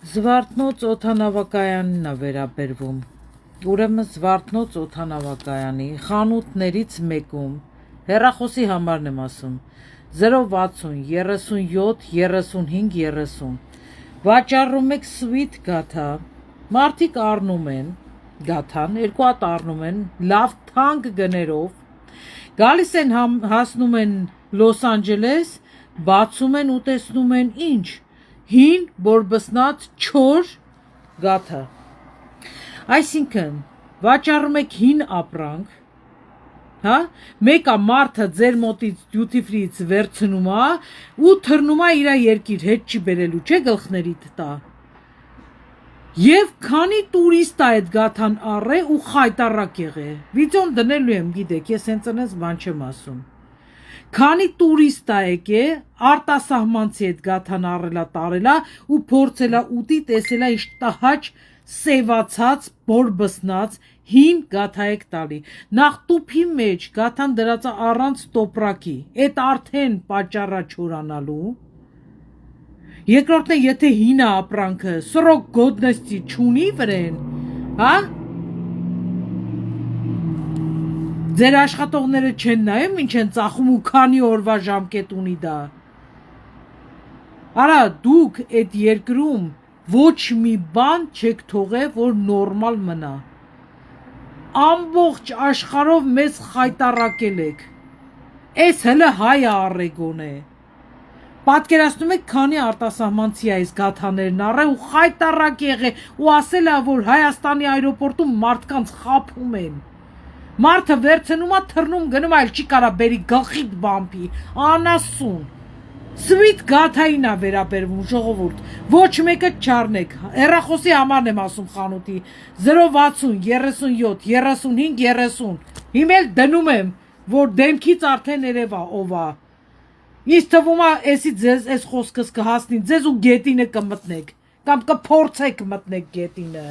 Զվարթնոց օդանավակայանին է վերաբերվում։ Ուրեմն Զվարթնոց օդանավակայանի խանութներից մեկում հեռախոսի համարն եմ ասում 060 37 35 30 վաճառում եք սվիթ գաթա, մարդիկ առնում են գաթան, երկու հատ առնում են լավ թանկ գներով, գալիս են հասնում են Լոս Անջելես, բացում են ու տեսնում են ինչ հին բորբսնած չոր գաթա, այսինքն վաճառում եք հին ապրանք, հա, մեկը մարդը ձեր մոտից duty free-ից վերցնում է ու թռնում է իր երկիր, հետ չի բերելու, չէ գլխներիդ տա։ Եվ քանի տուրիստ է այդ գաթան առե ու խայտարակ եղե։ Վիդեոն դնելու եմ, գիտեք, ես հենց այնպես բան չեմ ասում։ Քանի տուրիստ է եկե, արտասահմանցի այդ գաթան առելա տարելա ու փորձելա ուտի տեսելա ինչ տհաճ սևացած բորբսնած հին գաթա եք տալի։ Նախ տուփի մեջ գաթան դրած առանց տոպրակի, այդ արդեն պատճառա չորանալու։ Երկրորդն է, եթե հինը ապրանքը սրոք գոդնեստի չունի վրեն, հա? Ձեր աշխատողները չեն նայում ինչ են ծախում ու քանի օրվա ժամկետ ունի դա։ Արա դուք այդ երկրում ոչ մի բան չեք թողել, որ նորմալ մնա։ Ամբողջ աշխարհով մեզ խայտարակել եք։ Էս հələ հայը առեգոն է։ Պատկերացնում եք քանի արտասահմանցի է այս գաթաներն առե ու խայտարակ եղե ու ասել է, որ Հայաստանի այրոպորտում մարդկանց խաբում են։ Մարդը վերցնում է թռնում գնում այլ չի կարա բերի գլխիդ բամբի, անասուն։ Սվիթ գաթային է վերաբերվում ժողովուրդ, ոչ մեկը չառնեք, հեռախոսի համարն եմ ասում խանութի 060 37 35 30, հիմա էլ դնում եմ, որ դեմքից արդեն երևա ով է, ինձ թվում է էսի ձեզ այս խոսքս կհասնի ձեզ ու գետինը կմտնեք, կամ կփորձեք մտնեք գետինը։